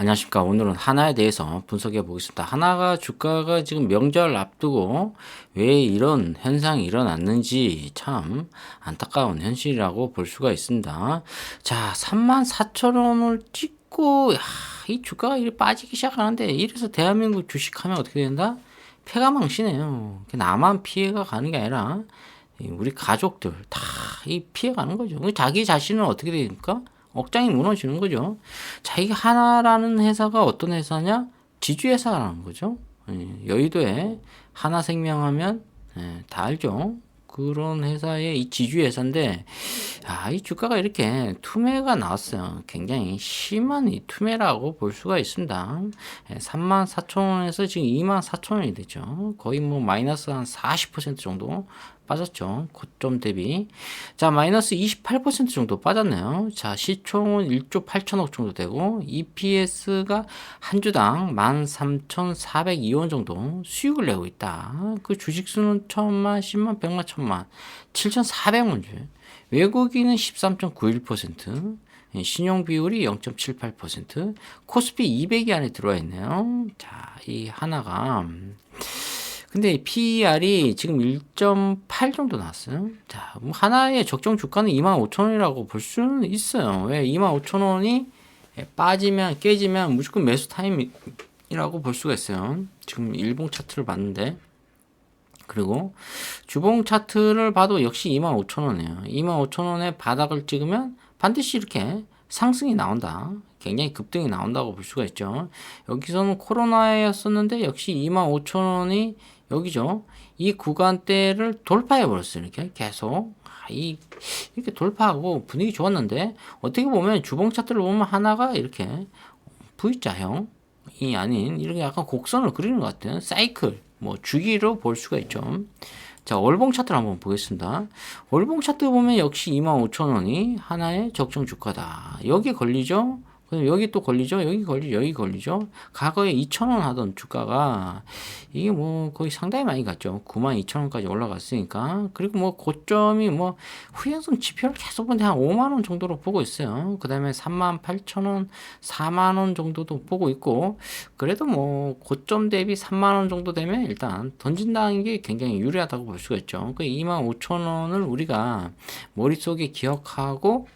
안녕하십니까. 오늘은 하나에 대해서 분석해 보겠습니다. 하나가 주가가 지금 명절 앞두고 왜 이런 현상이 일어났는지 참 안타까운 현실이라고 볼 수가 있습니다. 자, 34,000원을 찍고, 이 주가가 이렇게 빠지기 시작하는데, 이래서 대한민국 주식하면 어떻게 된다? 패가망신해요. 나만 피해가 가는 게 아니라, 우리 가족들 다 이 피해 가는 거죠. 자기 자신은 어떻게 됩니까? 억장이 무너지는 거죠. 자, 이게 하나라는 회사가 어떤 회사냐? 지주회사라는 거죠. 여의도에 하나생명하면 다 알죠. 그런 회사의 이 지주회사인데, 이 주가가 이렇게 투매가 나왔어요. 굉장히 심한 이 투매라고 볼 수가 있습니다. 34,000원에서 지금 24,000원이 되죠. 거의 뭐 마이너스 한 40% 정도 빠졌죠. 고점 대비. 자, 마이너스 28% 정도 빠졌네요. 자, 시총은 1조 8천억 정도 되고, EPS가 한 주당 13,402원 정도 수익을 내고 있다. 그 주식수는 1,000만, 10만, 100만, 1,000만, 7,400만 주. 외국인은 13.91%, 신용 비율이 0.78%, 코스피 200이 안에 들어와 있네요. 자, 이 하나가 근데 PER이 지금 1.8 정도 나왔어요. 자, 뭐 하나의 적정 주가는 25,000원이라고 볼 수는 있어요. 왜 25,000원이 빠지면 깨지면 무조건 매수 타임이라고 볼 수가 있어요. 지금 일봉 차트를 봤는데, 그리고 주봉 차트를 봐도 역시 25,000원이에요. 25,000원에 바닥을 찍으면 반드시 이렇게 상승이 나온다. 굉장히 급등이 나온다고 볼 수가 있죠. 여기서는 코로나였었는데 역시 25,000원이 여기죠. 이 구간대를 돌파해 버렸어요. 이렇게 계속 이렇게 돌파하고 분위기 좋았는데, 어떻게 보면 주봉 차트를 보면 하나가 이렇게 V자형이 아닌 이렇게 약간 곡선을 그리는 것 같아요. 사이클, 뭐 주기로 볼 수가 있죠. 자, 월봉 차트를 한번 보겠습니다. 월봉 차트 보면 역시 25,000원이 하나의 적정 주가다. 여기 걸리죠? 그럼 여기 또 걸리죠? 여기 걸리죠? 여기 걸리죠? 과거에 2,000원 하던 주가가 이게 뭐 거의 상당히 많이 갔죠. 92,000원까지 올라갔으니까. 그리고 뭐 고점이 뭐 후행성 지표를 계속 보는데 한 5만원 정도로 보고 있어요. 그 다음에 38,000원, 4만원 정도도 보고 있고, 그래도 뭐 고점 대비 3만원 정도 되면 일단 던진다는 게 굉장히 유리하다고 볼 수가 있죠. 그 25,000원을 우리가 머릿속에 기억하고,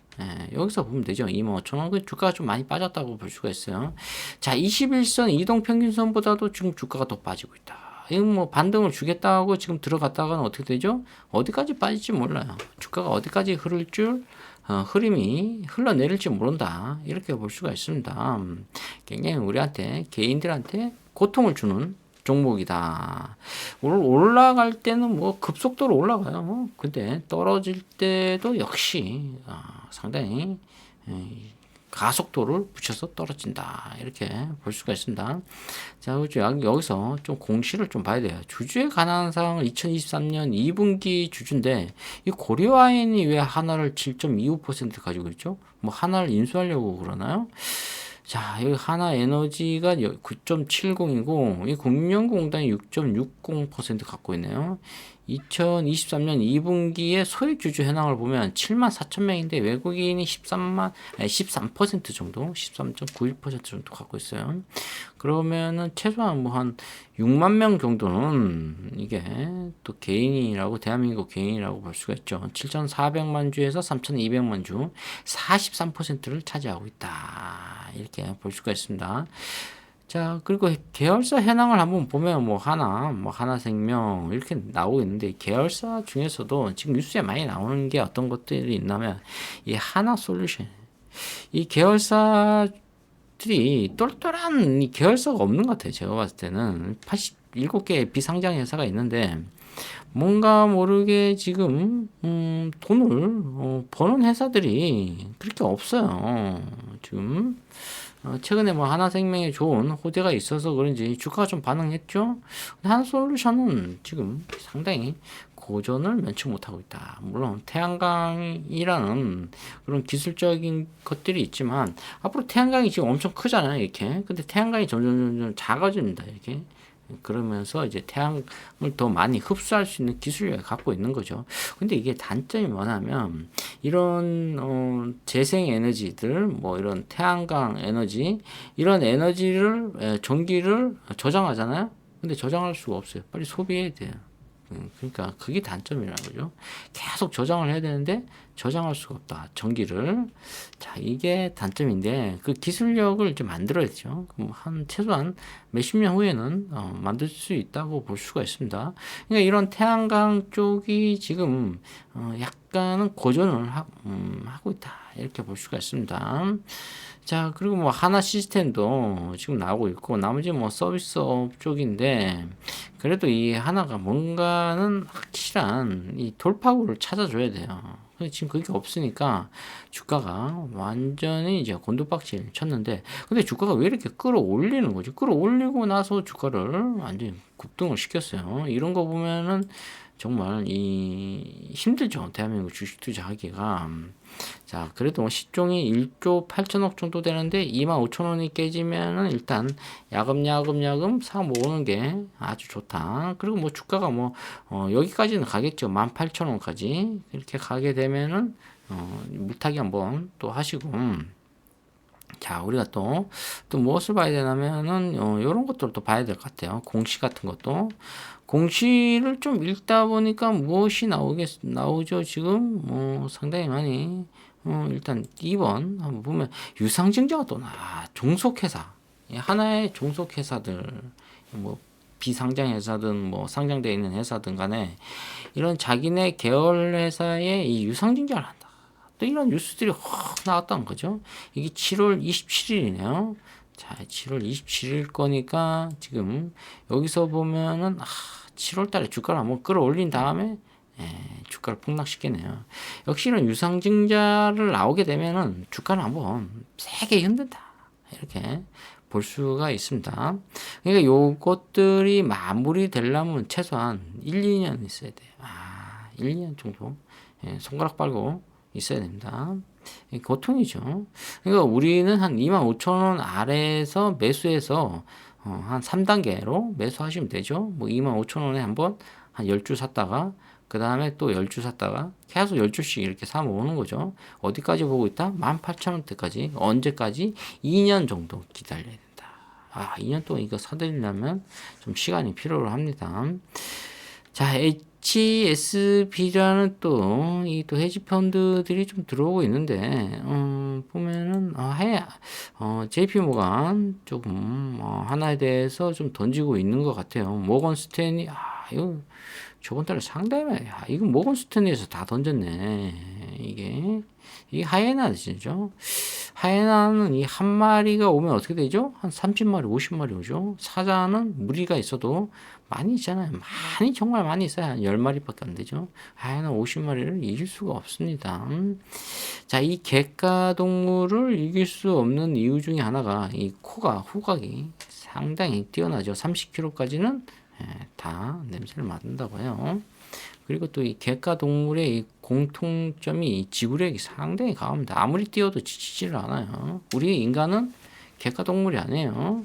여기서 보면 되죠. 25,000원. 그 주가가 좀 많이 빠졌다고 볼 수가 있어요. 자, 21선 이동평균선보다도 지금 주가가 더 빠지고 있다. 이건 뭐 반등을 주겠다고 지금 들어갔다가는 어떻게 되죠? 어디까지 빠질지 몰라요. 주가가 어디까지 흐를 줄, 흐름이 흘러내릴지 모른다. 이렇게 볼 수가 있습니다. 굉장히 우리한테, 개인들한테 고통을 주는 종목이다. 올라갈 때는 뭐 급속도로 올라가요. 근데 떨어질 때도 역시 상당히 가속도를 붙여서 떨어진다. 이렇게 볼 수가 있습니다. 자, 그렇죠. 여기서 좀 공시를 좀 봐야 돼요. 주주에 관한 사항은 2023년 2분기 주주인데, 이 고려아연이 왜 하나를 7.25% 가지고 있죠? 뭐 하나를 인수하려고 그러나요? 자, 여기 하나에너지가 9.70이고, 이 국민연금공단이 6.60% 갖고 있네요. 2023년 2분기에 소액 주주 현황을 보면 7만 4천 명인데, 외국인이 13% 정도, 13.91% 정도 갖고 있어요. 그러면은 최소한 뭐 한 6만 명 정도는 이게 또 개인이라고, 대한민국 개인이라고 볼 수가 있죠. 7,400만 주에서 3,200만 주, 43%를 차지하고 있다. 이렇게 볼 수가 있습니다. 자, 그리고 계열사 현황을 한번 보면 뭐 하나생명 이렇게 나오고 있는데, 계열사 중에서도 지금 뉴스에 많이 나오는 게 어떤 것들이 있냐면, 이 하나솔루션, 이 계열사들이 똘똘한 이 계열사가 없는 것 같아요. 제가 봤을 때는 87개 비상장 회사가 있는데, 뭔가 모르게 지금 돈을 버는 회사들이 그렇게 없어요. 지금 최근에 뭐 하나생명에 좋은 호재가 있어서 그런지 주가가 좀 반응했죠. 하나솔루션은 지금 상당히 고전을 면치 못하고 있다. 물론 태양광이라는 그런 기술적인 것들이 있지만, 앞으로 태양광이 지금 엄청 크잖아요, 이렇게. 근데 태양광이 점점 작아집니다, 이렇게. 그러면서 이제 태양을 더 많이 흡수할 수 있는 기술력을 갖고 있는 거죠. 근데 이게 단점이 뭐냐면 이런 재생 에너지들 뭐 이런 태양광 에너지 이런 에너지를 전기를 저장하잖아요. 근데 저장할 수가 없어요. 빨리 소비해야 돼요. 그러니까 그게 단점이라는 거죠. 계속 저장을 해야 되는데 저장할 수가 없다. 전기를. 자, 이게 단점인데 그 기술력을 이제 만들어야죠. 그럼 한 최소한 몇십 년 후에는 만들 수 있다고 볼 수가 있습니다. 그러니까 이런 태양광 쪽이 지금 약간은 고전을 하고 있다. 이렇게 볼 수가 있습니다. 자, 그리고 뭐 하나 시스템도 지금 나오고 있고 나머지 뭐 서비스업 쪽인데 그래도 이 하나가 뭔가는 확실한 이 돌파구를 찾아줘야 돼요. 근데 지금 그게 없으니까 주가가 완전히 이제 곤두박질 쳤는데 근데 주가가 왜 이렇게 끌어올리는 거지? 끌어올리고 나서 주가를 완전히 급등을 시켰어요. 이런 거 보면은 정말 힘들죠. 대한민국 주식 투자하기가. 자, 그래도 뭐 시총이 1조 8천억 정도 되는데 25,000원이 깨지면은 일단 야금야금 사 모으는 게 아주 좋다. 그리고 뭐 주가가 뭐 여기까지는 가겠죠. 18,000원까지 이렇게 가게 되면은 물타기 한번 또 하시고. 자, 우리가 또 무엇을 봐야 되냐면은, 요런 것들을 또 봐야 될 것 같아요. 공시 같은 것도. 공시를 좀 읽다 보니까 무엇이 나오죠, 지금? 상당히 많이. 일단 2번 한번 보면 유상증자가 또 종속회사. 하나의 종속회사들, 뭐, 비상장회사든 뭐 상장되어 있는 회사든 간에 이런 자기네 계열 회사의 이 유상증자를 한다. 또 이런 뉴스들이 확 나왔다는 거죠. 이게 7월 27일이네요. 자, 7월 27일 거니까 지금 여기서 보면은 7월 달에 주가를 한번 끌어올린 다음에 주가를 폭락시키네요. 역시 이런 유상증자를 나오게 되면은 주가를 한번 세게 흔든다. 이렇게 볼 수가 있습니다. 그러니까 요것들이 마무리 되려면 최소한 1, 2년 있어야 돼요. 1, 2년 정도. 손가락 빨고 있어야 됩니다. 고통이죠. 그러니까 우리는 한 25,000원 아래에서 매수해서 한 3단계로 매수하시면 되죠. 뭐 25,000원에 한번 한 10주 샀다가 그 다음에 또 10주 샀다가 계속 10주씩 이렇게 사 모으는 거죠. 어디까지 보고 있다? 18,000원대까지. 언제까지? 2년 정도 기다려야 된다. 2년 동안 이거 사들이려면 좀 시간이 필요로 합니다. 자, HSB라는 또 헤지 펀드들이 좀 들어오고 있는데, 보면은, JP 모간 조금, 하나에 대해서 좀 던지고 있는 것 같아요. 모건 스탠리, 이거 저번 달에 상당히 많이, 이거 모건 스탠리에서 다 던졌네. 이게 하이에나죠. 하이에나는 이 한 마리가 오면 어떻게 되죠? 한 30마리, 50마리 오죠. 사자는 무리가 있어도 많이 있잖아요. 정말 많이 있어요. 한 10마리밖에 안 되죠. 하이에나 50마리를 이길 수가 없습니다. 자, 이 갯가동물을 이길 수 없는 이유 중에 하나가 이 후각이 상당히 뛰어나죠. 30km까지는 다 냄새를 맡는다고 해요. 그리고 또 이 갯가동물의 이 공통점이 이 지구력이 상당히 강합니다. 아무리 뛰어도 지치지를 않아요. 우리 인간은 갯가동물이 아니에요.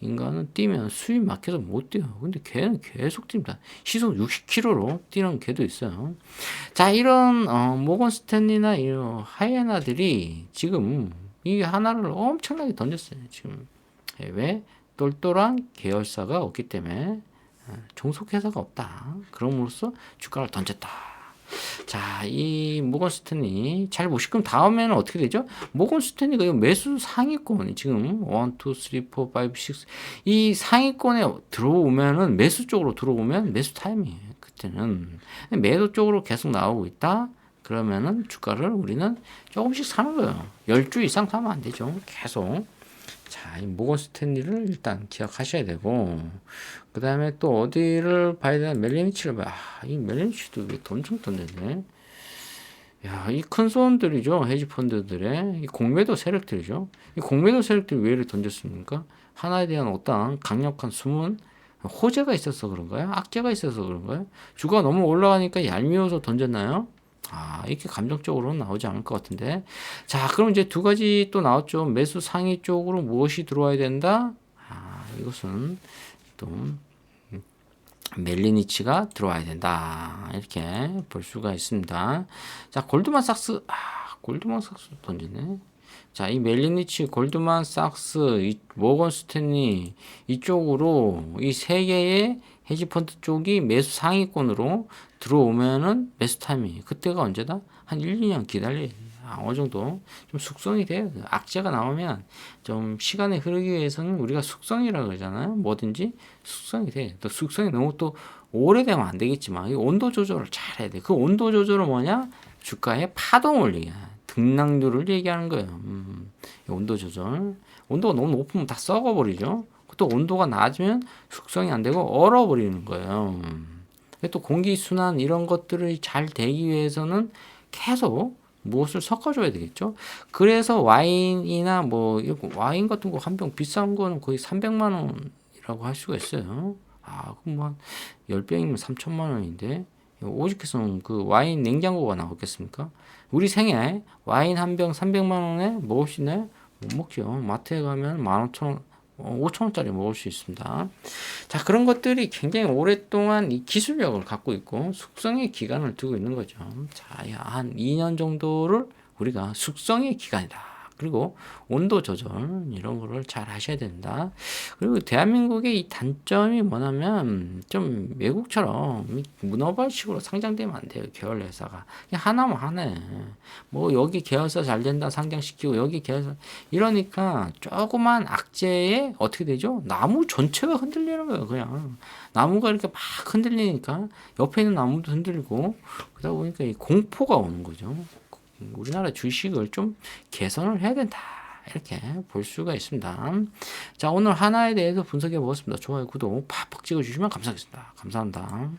인간은 뛰면 숨이 막혀서 못 뛰어요. 근데 개는 계속 뜁니다. 시속 60km로 뛰는 개도 있어요. 자, 이런 모건 스탠리나 이런 하이에나들이 지금 이 하나를 엄청나게 던졌어요. 지금 왜? 똘똘한 계열사가 없기 때문에 종속회사가 없다. 그럼으로써 주가를 던졌다. 자, 이 모건 스탠리 잘 보시고 다음에는 어떻게 되죠? 모건 스탠리가 매수 상위권 지금 1, 2, 3, 4, 5, 6 이 상위권에 들어오면은 매수 쪽으로 들어오면 매수 타임이에요. 그때는 매도 쪽으로 계속 나오고 있다. 그러면은 주가를 우리는 조금씩 사는 거예요. 10주 이상 사면 안 되죠. 계속. 자, 이 모건 스탠리를 일단 기억하셔야 되고, 그 다음에 또 어디를 봐야 되나, 멜리니치를 봐야, 이 멜리니치도 왜 엄청 던졌네. 야, 이 큰 손들이죠. 헤지펀드들의, 이 공매도 세력들이죠. 이 공매도 세력들이 왜 이렇게 던졌습니까? 하나에 대한 어떤 강력한 숨은 호재가 있어서 그런가요? 악재가 있어서 그런가요? 주가 너무 올라가니까 얄미워서 던졌나요? 이렇게 감정적으로는 나오지 않을 것 같은데. 자, 그럼 이제 두 가지 또 나왔죠. 매수 상위 쪽으로 무엇이 들어와야 된다? 이것은 또 멜리니치가 들어와야 된다. 이렇게 볼 수가 있습니다. 자, 골드만삭스, 골드만삭스 던지네. 자, 이 멜리니치, 골드만삭스, 이 모건 스탠리 이쪽으로 이 세 개의 헤지펀드 쪽이 매수 상위권으로 들어오면은 매수 타이밍. 그때가 언제다? 한 1, 2년 기다려야 돼. 어느 정도 좀 숙성이 돼요. 악재가 나오면 좀 시간의 흐르기 위해서는 우리가 숙성이라고 그러잖아요. 뭐든지 숙성이 돼. 또 숙성이 너무 또 오래되면 안 되겠지만 이 온도 조절을 잘 해야 돼. 그 온도 조절은 뭐냐? 주가의 파동을 얘기해. 등락률을 얘기하는 거예요. 온도 조절. 온도가 너무 높으면 다 썩어버리죠. 또 온도가 낮으면 숙성이 안 되고 얼어버리는 거예요. 또 공기순환 이런 것들이 잘 되기 위해서는 계속 무엇을 섞어줘야 되겠죠. 그래서 와인이나 뭐 와인 같은 거 한 병 비싼 거는 거의 300만 원이라고 할 수가 있어요. 그럼 뭐 한 10병이면 3천만 원인데 오직해서는 그 와인 냉장고가 나오겠습니까? 우리 생애 와인 한 병 300만 원에 먹을 수 있나요? 못 먹죠. 마트에 가면 15,000원, 5,000원짜리 먹을 수 있습니다. 자, 그런 것들이 굉장히 오랫동안 이 기술력을 갖고 있고 숙성의 기간을 두고 있는 거죠. 자, 한 2년 정도를 우리가 숙성의 기간이다. 그리고 온도 조절 이런 거를 잘 하셔야 된다. 그리고 대한민국의 이 단점이 뭐냐면 좀 외국처럼 문어발식으로 상장되면 안 돼요. 계열 회사가 그냥 하나만 하네. 뭐 여기 계열사 잘 된다 상장시키고 여기 계열사 이러니까 조그만 악재에 어떻게 되죠? 나무 전체가 흔들리는 거예요. 그냥 나무가 이렇게 막 흔들리니까 옆에 있는 나무도 흔들리고 그러다 보니까 이 공포가 오는 거죠. 우리나라 주식을 좀 개선을 해야 된다. 이렇게 볼 수가 있습니다. 자, 오늘 하나에 대해서 분석해 보겠습니다. 좋아요, 구독 팍팍 찍어주시면 감사하겠습니다. 감사합니다.